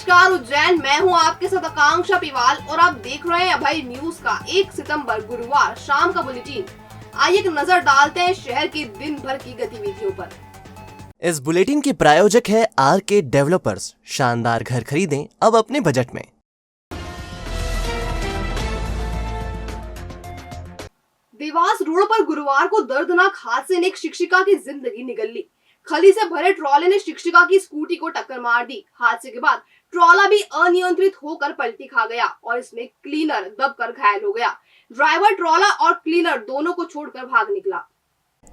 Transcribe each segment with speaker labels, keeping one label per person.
Speaker 1: नमस्कार उज्जैन, मैं हूं आपके साथ आकांक्षा पिवाल और आप देख रहे हैं अभय न्यूज का 1 सितंबर गुरुवार शाम का बुलेटिन। आइए एक नजर डालते हैं शहर की दिन भर की गतिविधियों पर।
Speaker 2: इस बुलेटिन के प्रायोजक है आरके डेवलपर्स। शानदार घर खरीदें अब अपने बजट में।
Speaker 1: देवास रोड पर गुरुवार को दर्दनाक हादसे ने एक शिक्षिका की जिंदगी निगल ली। खली से भरे ट्रॉले ने शिक्षिका की स्कूटी को टक्कर मार दी। हादसे के बाद ट्रॉला भी अनियंत्रित होकर पलटी खा गया और इसमें क्लीनर दबकर घायल हो गया। ड्राइवर ट्रॉला और क्लीनर दोनों को छोड़कर भाग निकला।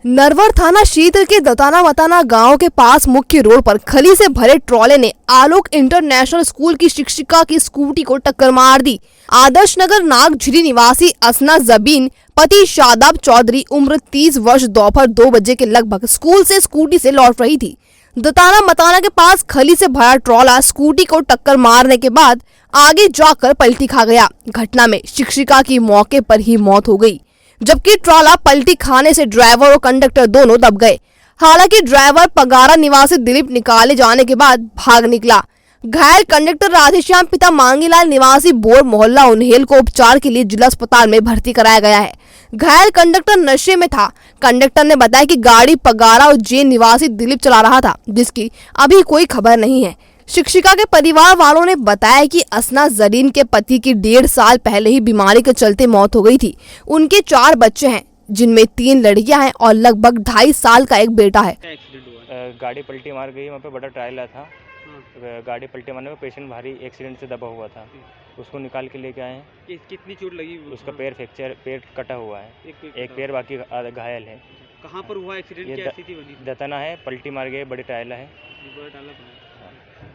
Speaker 3: नरवर थाना क्षेत्र के दताना मताना गांव के पास मुख्य रोड पर खली से भरे ट्रॉले ने आलोक इंटरनेशनल स्कूल की शिक्षिका की स्कूटी को टक्कर मार दी। आदर्श नगर नागझिरी निवासी असना जबीन पति शादाब चौधरी उम्र 30 वर्ष दोपहर 2 बजे के लगभग स्कूल से स्कूटी से लौट रही थी। दताना मताना के पास खली से भरा ट्रॉला स्कूटी को टक्कर मारने के बाद आगे जाकर पलटी खा गया। घटना में शिक्षिका की मौके पर ही मौत हो गई, जबकि ट्रॉला पलटी खाने से ड्राइवर और कंडक्टर दोनों दब गए। हालांकि ड्राइवर पगारा निवासी दिलीप निकाले जाने के बाद भाग निकला। घायल कंडक्टर राधेश्याम पिता मांगीलाल निवासी बोर मोहल्ला उन्हेल को उपचार के लिए जिला अस्पताल में भर्ती कराया गया है। घायल कंडक्टर नशे में था। कंडक्टर ने बताया कि गाड़ी पगारा उज्जैन निवासी दिलीप चला रहा था, जिसकी अभी कोई खबर नहीं है। शिक्षिका के परिवार वालों ने बताया कि असना जरीन के पति की 1.5 साल पहले ही बीमारी के चलते मौत हो गई थी। उनके 4 बच्चे हैं, जिनमें 3 लड़कियां हैं और लगभग 2.5 साल का एक बेटा है।
Speaker 4: गाड़ी पलटी मार गई, वहाँ पे बड़ा ट्रायल था। गाड़ी पलटी मारने में पेशेंट भारी एक्सीडेंट से दबा हुआ था, उसको निकाल के लेके आए हैं।
Speaker 5: कितनी चोट लगी?
Speaker 4: उसका पैर फ्रैक्चर, पैर कटा हुआ है, एक पैर बाकी घायल है।
Speaker 5: कहाँ पर हुआ एक्सीडेंट? क्या स्थिति बनी?
Speaker 4: दतना है, पलटी मार गए, बड़े टायला है।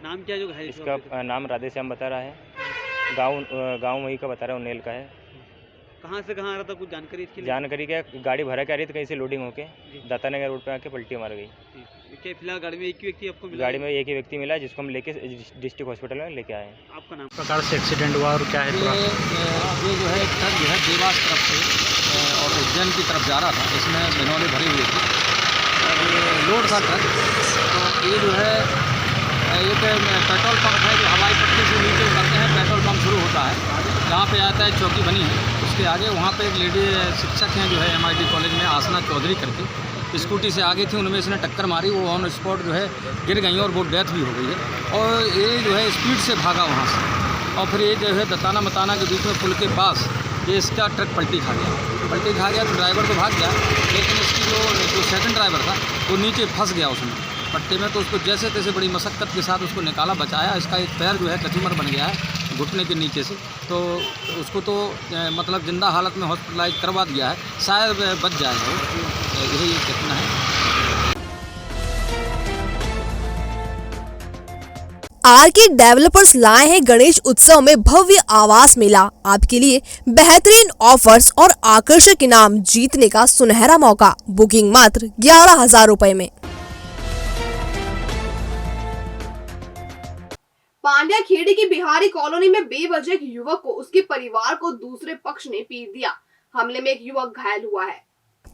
Speaker 5: नाम क्या जो घायल?
Speaker 4: इसका नाम राधेश्याम बता रहा है, गाँव वही का बता रहा है, उन्हेल का है।
Speaker 5: कहाँ से कहाँ आ रहा था, कुछ जानकारी इसकी?
Speaker 4: जानकारी क्या, गाड़ी भरा के आ रही थी कहीं से लोडिंग होके, दताना के रोड पे आके पलटी मार गई।
Speaker 5: क्या फिलहाल गाड़ी में एक ही व्यक्ति आपको मिला?
Speaker 4: गाड़ी में एक ही व्यक्ति मिला, जिसको हम लेके डिस्ट्रिक्ट हॉस्पिटल में लेके आए हैं।
Speaker 5: आपका नाम?
Speaker 6: प्रकार से एक्सीडेंट हुआ और क्या है पूरा?
Speaker 7: ये जो है ट्रक जो है देवास तरफ से और उज्जैन की तरफ जा रहा था, इसमें बिनौले भरी हुई थी और ये लोड था ट्रक। तो ये जो है एक पेट्रोल पंप है जो हवाई पट्टी से नीचे उतरते हैं, पेट्रोल पंप शुरू होता है, जहाँ पे आता है चौकी बनी है, उसके आगे वहाँ पे एक लेडी शिक्षक हैं जो है MIT कॉलेज में, आसना चौधरी करके, स्कूटी से आगे थी, उनमें इसने टक्कर मारी। वो ऑन स्पॉट जो है गिर गई और वो डेथ भी हो गई है। और ये जो है स्पीड से भागा वहाँ से और फिर ये जो है दताना मताना के बीच में पुल के पास ये इसका ट्रक पलटी खा गया। तो ड्राइवर तो भाग गया, लेकिन इसकी जो सेकंड ड्राइवर था वो नीचे फंस गया उसमें पट्टे में। तो उसको जैसे तैसे बड़ी मशक्क़त के साथ उसको निकाला, बचाया। इसका एक पैर जो है कचूमर बन गया है घुटने के नीचे से, तो उसको तो मतलब जिंदा हालत में हॉस्पिटलाइज करवा दिया है, शायद बच जाएगा वो। यही घटना है।
Speaker 3: आरके डेवलपर्स लाए हैं गणेश उत्सव में भव्य आवास मेला। आपके लिए बेहतरीन ऑफर्स और आकर्षक इनाम जीतने का सुनहरा मौका। बुकिंग मात्र 11,000 रुपए में।
Speaker 1: पांड्या खेड़ी की बिहारी कॉलोनी में बेवजह एक युवक को उसके परिवार को दूसरे पक्ष ने पीट दिया। हमले में एक युवक घायल हुआ है।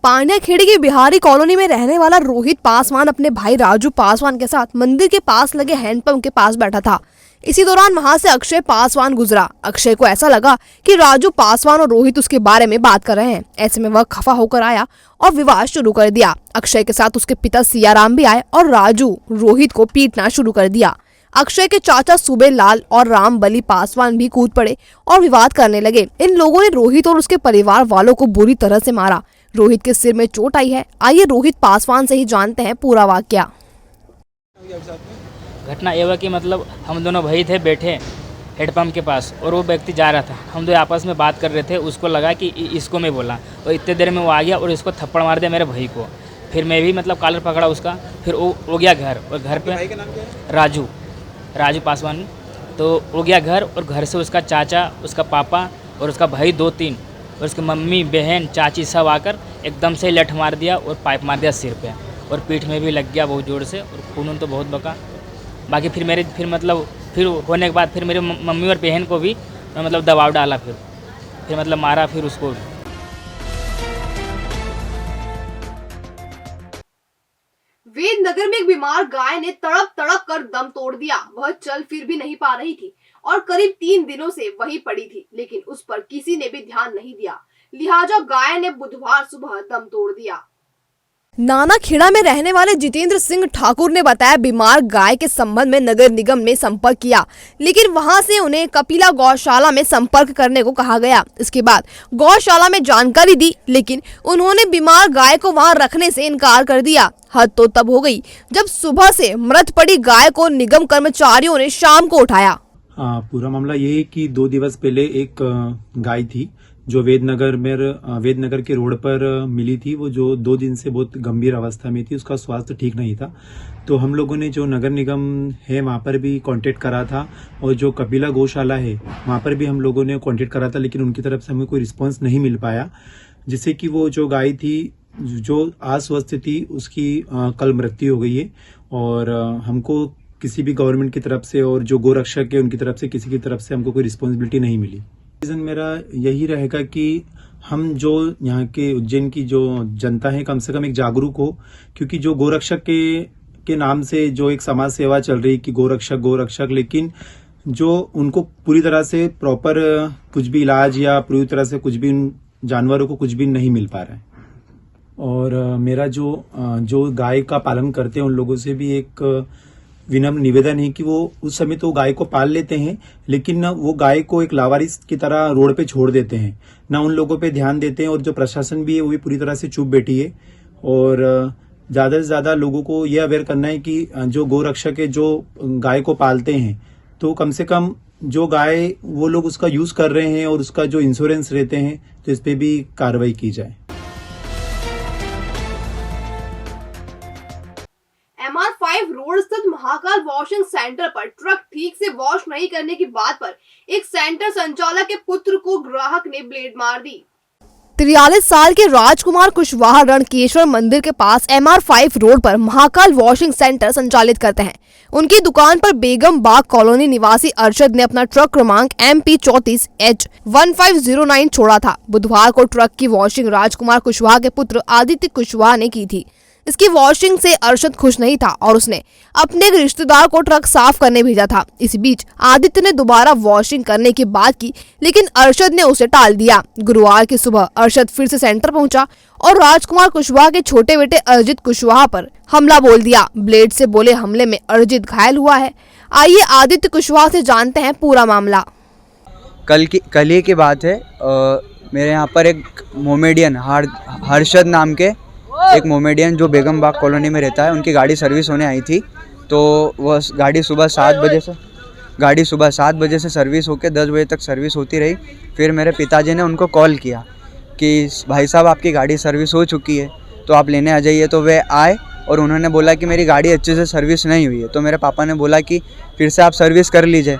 Speaker 3: पांड्या खेड़ी की बिहारी कॉलोनी में रहने वाला रोहित पासवान अपने भाई राजू पासवान के साथ मंदिर के पास लगे हैंडपंप के पास बैठा था। इसी दौरान वहां से अक्षय पासवान गुजरा। अक्षय को ऐसा लगा कि राजू पासवान और रोहित उसके बारे में बात कर रहे हैं। ऐसे में वह खफा होकर आया और विवाद शुरू कर दिया। अक्षय के साथ उसके पिता सियाराम भी आए और राजू रोहित को पीटना शुरू कर दिया। अक्षय के चाचा सुबे लाल और राम बली पासवान भी कूद पड़े और विवाद करने लगे। इन लोगों ने रोहित और उसके परिवार वालों को बुरी तरह से मारा। रोहित के सिर में चोट आई है। आइए रोहित पासवान से ही जानते हैं पूरा वाकया।
Speaker 8: घटना ये हुआ कि मतलब हम दोनों भाई थे बैठे हेडपम्प के पास और वो व्यक्ति जा रहा था। हम दो आपस में बात कर रहे थे। उसको लगा कि इसको मैं बोला और इतने देर में वो आ गया और इसको थप्पड़ मार दिया मेरे भाई को। फिर मैं भी मतलब कॉलर पकड़ा उसका। फिर वो गया घर और घर पे राजू पासवान। तो वो गया घर और घर से उसका चाचा, उसका पापा और उसका भाई 2-3 और उसकी मम्मी बहन चाची सब आकर एकदम से लठ मार दिया और पाइप मार दिया सिर पे और पीठ में भी लग गया बहुत ज़ोर से और खून तो बहुत बका। बाकी फिर फिर होने के बाद फिर मेरे मम्मी और बहन को भी मतलब दबाव डाला, फिर मतलब मारा फिर उसको।
Speaker 1: वेदनगर में एक बीमार गाय ने तड़प तड़प कर दम तोड़ दिया। वह चल फिर भी नहीं पा रही थी और करीब 3 दिनों से वहीं पड़ी थी, लेकिन उस पर किसी ने भी ध्यान नहीं दिया। लिहाजा गाय ने बुधवार सुबह दम तोड़ दिया।
Speaker 3: नानाखेड़ा में रहने वाले जितेंद्र सिंह ठाकुर ने बताया, बीमार गाय के संबंध में नगर निगम ने संपर्क किया, लेकिन वहां से उन्हें कपिला गौशाला में संपर्क करने को कहा गया। इसके बाद गौशाला में जानकारी दी, लेकिन उन्होंने बीमार गाय को वहां रखने से इनकार कर दिया। हद तो तब हो गई जब सुबह से मृत पड़ी गाय को निगम कर्मचारियों ने शाम को उठाया।
Speaker 9: पूरा मामला ये है कि 2 दिवस पहले एक गाय थी जो वेदनगर के रोड पर मिली थी। वो जो 2 दिन से बहुत गंभीर अवस्था में थी, उसका स्वास्थ्य ठीक नहीं था। तो हम लोगों ने जो नगर निगम है वहाँ पर भी कांटेक्ट करा था, और जो कपिला गौशाला है वहाँ पर भी हम लोगों ने कांटेक्ट करा था, लेकिन उनकी तरफ से हमें कोई रिस्पांस नहीं मिल पाया, जिससे कि वो जो गाय थी जो अस्वस्थ थी उसकी कल मृत्यु हो गई है। और हमको किसी भी गवर्नमेंट की तरफ से और जो गोरक्षक है उनकी तरफ से किसी की तरफ से हमको कोई रिस्पॉन्सिबिलिटी नहीं मिली। रीजन मेरा यही रहेगा कि हम जो यहाँ के उज्जैन की जो जनता है कम से कम एक जागरूक हो, क्योंकि जो गोरक्षक के नाम से जो एक समाज सेवा चल रही कि गोरक्षक, लेकिन जो उनको पूरी तरह से प्रॉपर कुछ भी इलाज या पूरी तरह से कुछ भी जानवरों को कुछ भी नहीं मिल पा रहा है। और मेरा जो गाय का पालन करते हैं उन लोगों से भी एक विनम्र निवेदन है कि वो उस समय तो गाय को पाल लेते हैं, लेकिन वो गाय को एक लावारिस की तरह रोड पे छोड़ देते हैं, ना उन लोगों पे ध्यान देते हैं। और जो प्रशासन भी है वो भी पूरी तरह से चुप बैठी है। और ज्यादा से ज्यादा लोगों को ये अवेयर करना है कि जो गोरक्षक है जो गाय को पालते हैं, तो कम से कम जो गाय वो लोग उसका यूज कर रहे हैं और उसका जो इंश्योरेंस रहते हैं, तो इस पे भी कार्रवाई की जाए।
Speaker 1: MR5 रोड स्थित महाकाल वॉशिंग सेंटर पर ट्रक ठीक से वॉश नहीं करने की बात पर एक सेंटर संचालक के पुत्र को ग्राहक ने ब्लेड मार दी।
Speaker 3: 43 साल के राजकुमार कुशवाहा रणकेश्वर मंदिर के पास MR5 रोड पर महाकाल वॉशिंग सेंटर संचालित करते हैं। उनकी दुकान पर बेगम बाग कॉलोनी निवासी अरशद ने अपना ट्रक क्रमांक MP34H1509 छोड़ा था। बुधवार को ट्रक की वॉशिंग राजकुमार कुशवाहा के पुत्र आदित्य कुशवाहा ने की थी। इसकी वॉशिंग से अरशद खुश नहीं था और उसने अपने एक रिश्तेदार को ट्रक साफ करने भेजा था। इस बीच आदित्य ने दोबारा वॉशिंग करने की बात की, लेकिन अरशद ने उसे टाल दिया। गुरुवार की सुबह अरशद फिर से सेंटर पहुंचा और राजकुमार कुशवाहा के छोटे बेटे अर्जित कुशवाहा पर हमला बोल दिया। ब्लेड से बोले हमले में अर्जित घायल हुआ है। आइए आदित्य कुशवाहा से जानते हैं पूरा मामला।
Speaker 10: कल ही की बात है। मेरे यहाँ पर एक मोमेडियन हर्षद नाम के एक मोमेडियन जो बेगम बाग कॉलोनी में रहता है, उनकी गाड़ी सर्विस होने आई थी। तो वह गाड़ी सुबह 7 बजे से सर्विस होकर 10 बजे तक सर्विस होती रही। फिर मेरे पिताजी ने उनको कॉल किया कि भाई साहब आपकी गाड़ी सर्विस हो चुकी है, तो आप लेने आ जाइए। तो वे आए और उन्होंने बोला कि मेरी गाड़ी अच्छे से सर्विस नहीं हुई है। तो मेरे पापा ने बोला कि फिर से आप सर्विस कर लीजिए।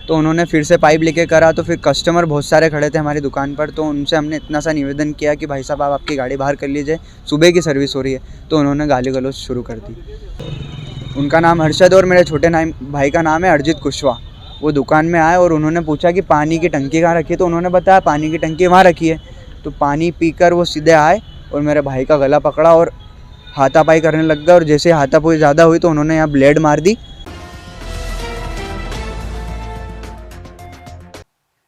Speaker 10: तो उन्होंने फिर से पाइप लेके करा। तो फिर कस्टमर बहुत सारे खड़े थे हमारी दुकान पर, तो उनसे हमने इतना सा निवेदन किया कि भाई साहब आप आपकी गाड़ी बाहर कर लीजिए, सुबह की सर्विस हो रही है। तो उन्होंने गाली गलौज शुरू कर दी। उनका नाम हर्षद और मेरे छोटे भाई का नाम है अर्जित कुशवाहा। वो दुकान में आए और उन्होंने पूछा कि पानी की टंकी कहाँ रखी है, तो उन्होंने बताया पानी की टंकी वहाँ रखी है। तो पानी पीकर वो सीधे आए और मेरे भाई का गला पकड़ा और हाथापाई करने लग गया। और जैसे हाथापाई ज़्यादा हुई तो उन्होंने यहाँ ब्लेड मार दी।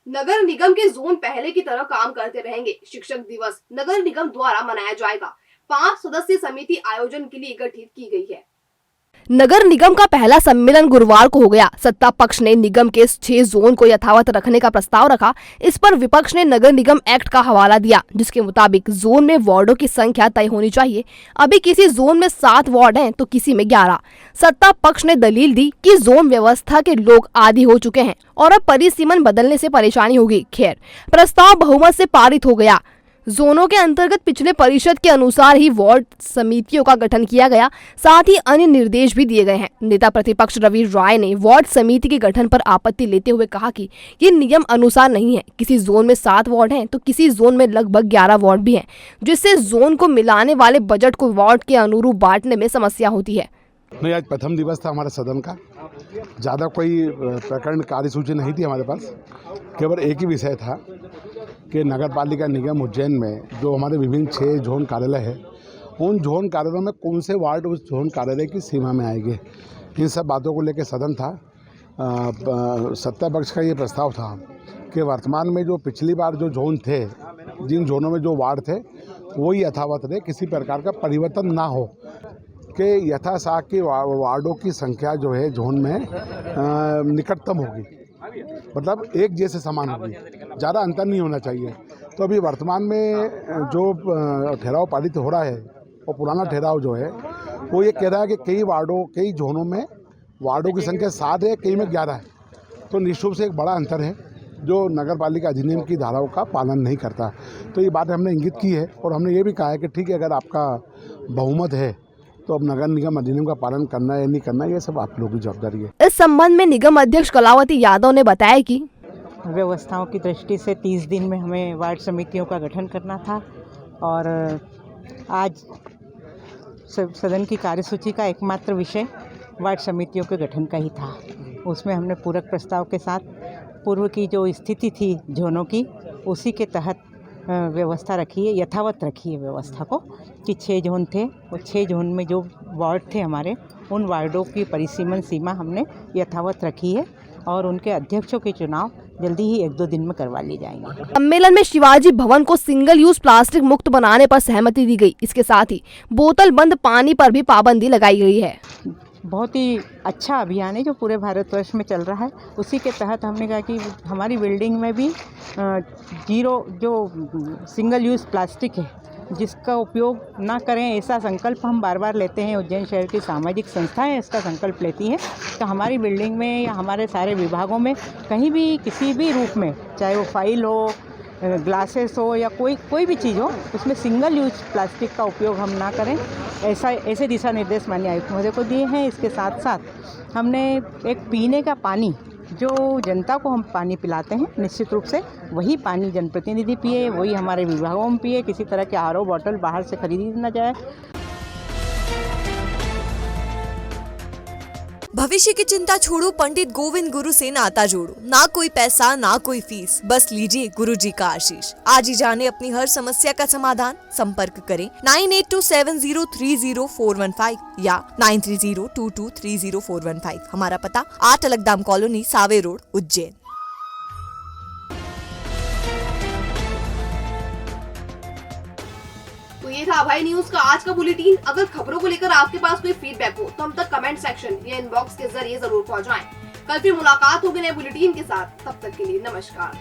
Speaker 1: नगर निगम के जोन पहले की तरह काम करते रहेंगे। शिक्षक दिवस नगर निगम द्वारा मनाया जाएगा। 5 सदस्यीय समिति आयोजन के लिए गठित की गई है।
Speaker 3: नगर निगम का पहला सम्मेलन गुरुवार को हो गया। सत्ता पक्ष ने निगम के 6 जोन को यथावत रखने का प्रस्ताव रखा। इस पर विपक्ष ने नगर निगम एक्ट का हवाला दिया, जिसके मुताबिक जोन में वार्डों की संख्या तय होनी चाहिए। अभी किसी जोन में 7 वार्ड हैं तो किसी में 11। सत्ता पक्ष ने दलील दी कि जोन व्यवस्था के लोग आदी हो चुके हैं और अब परिसीमन बदलने से परेशानी होगी। खैर, प्रस्ताव बहुमत से पारित हो गया। जोनों के अंतर्गत पिछले परिषद के अनुसार ही वार्ड समितियों का गठन किया गया। साथ ही अन्य निर्देश भी दिए गए हैं। नेता प्रतिपक्ष रवि राय ने वार्ड समिति के गठन पर आपत्ति लेते हुए कहा कि ये नियम अनुसार नहीं है। किसी जोन में 7 वार्ड हैं तो किसी जोन में लगभग 11 वार्ड भी हैं, जिससे जोन को मिलाने वाले बजट को वार्ड के अनुरूप बांटने में समस्या होती है।
Speaker 11: नहीं, आज प्रथम दिवस था हमारे सदन का। ज़्यादा कोई प्रकरण कार्यसूची नहीं थी हमारे पास। केवल एक ही विषय था कि नगर पालिका निगम उज्जैन में जो हमारे विभिन्न 6 जोन कार्यालय है उन जोन कार्यालयों में कौन से वार्ड उस जोन कार्यालय की सीमा में आएंगे, इन सब बातों को लेकर सदन था। सत्ता पक्ष का ये प्रस्ताव था कि वर्तमान में जो पिछली बार जो जोन थे, जिन जोनों में जो वार्ड थे वही यथावत रहे, किसी प्रकार का परिवर्तन ना हो, कि यथासाक की वार्डों की संख्या जो है जोन में निकटतम होगी, मतलब एक जैसे समान होगी, ज़्यादा अंतर नहीं होना चाहिए। तो अभी वर्तमान में जो ठहराव पारित हो रहा है और पुराना ठहराव जो है वो ये कह रहा है कि कई जोनों में वार्डों की संख्या 7 है, कई में 11 है। तो निश्चित रूप से एक बड़ा अंतर है जो नगर पालिका अधिनियम की धाराओं का पालन नहीं करता। तो ये बात हमने इंगित की है और हमने ये भी कहा है कि ठीक है, अगर आपका बहुमत है तो अब नगर निगम अधिनियम का पालन करना है या नहीं करना, ये सब आप लोगों की जवाबदारी है।
Speaker 3: इस संबंध में निगम अध्यक्ष कलावती यादव ने बताया कि
Speaker 12: व्यवस्थाओं की दृष्टि से 30 दिन में हमें वार्ड समितियों का गठन करना था और आज सदन की कार्यसूची का एकमात्र विषय वार्ड समितियों के गठन का ही था। उसमें हमने पूरक प्रस्ताव के साथ पूर्व की जो स्थिति थी जोनों की, उसी के तहत व्यवस्था रखी है, यथावत रखी है व्यवस्था को, कि 6 जोन थे, वो 6 जोन में जो वार्ड थे हमारे, उन वार्डों की परिसीमन सीमा हमने यथावत रखी है और उनके अध्यक्षों के चुनाव जल्दी ही 1-2 दिन में करवा ली जाएंगे।
Speaker 3: सम्मेलन में शिवाजी भवन को सिंगल यूज प्लास्टिक मुक्त बनाने पर सहमति दी गई। इसके साथ ही बोतल बंद पानी पर भी पाबंदी लगाई गई है।
Speaker 12: बहुत ही अच्छा अभियान है जो पूरे भारतवर्ष में चल रहा है। उसी के तहत हमने कहा कि हमारी बिल्डिंग में भी सिंगल यूज़ प्लास्टिक है जिसका उपयोग ना करें, ऐसा संकल्प हम बार बार लेते हैं। उज्जैन शहर की सामाजिक संस्थाएं इसका संकल्प लेती हैं। तो हमारी बिल्डिंग में या हमारे सारे विभागों में कहीं भी किसी भी रूप में, चाहे वो फाइल हो, ग्लासेस हो या कोई भी चीज़ हो, उसमें सिंगल यूज प्लास्टिक का उपयोग हम ना करें, ऐसे दिशा निर्देश माननीय आयुक्त महोदय को दिए हैं। इसके साथ साथ हमने एक पीने का पानी, जो जनता को हम पानी पिलाते हैं निश्चित रूप से वही पानी जनप्रतिनिधि पिए, वही हमारे विभागों में पिए, किसी तरह के आरओ बॉटल बाहर से खरीदी न जाए।
Speaker 13: भविष्य की चिंता छोड़ो, पंडित गोविंद गुरु से नाता जोड़ो। ना कोई पैसा ना कोई फीस, बस लीजिए गुरु जी का आशीष। आज ही जाने अपनी हर समस्या का समाधान। संपर्क करें 9827030415 या 9302230415। हमारा पता 8 अलगदाम कॉलोनी, सावे रोड, उज्जैन।
Speaker 1: तो ये था भाई न्यूज का आज का बुलेटिन। अगर खबरों को लेकर आपके पास कोई फीडबैक हो तो हम तक कमेंट सेक्शन या इनबॉक्स के जरिए जरूर पहुंचाएं। कल फिर मुलाकात होगी नए बुलेटिन के साथ, तब तक के लिए नमस्कार।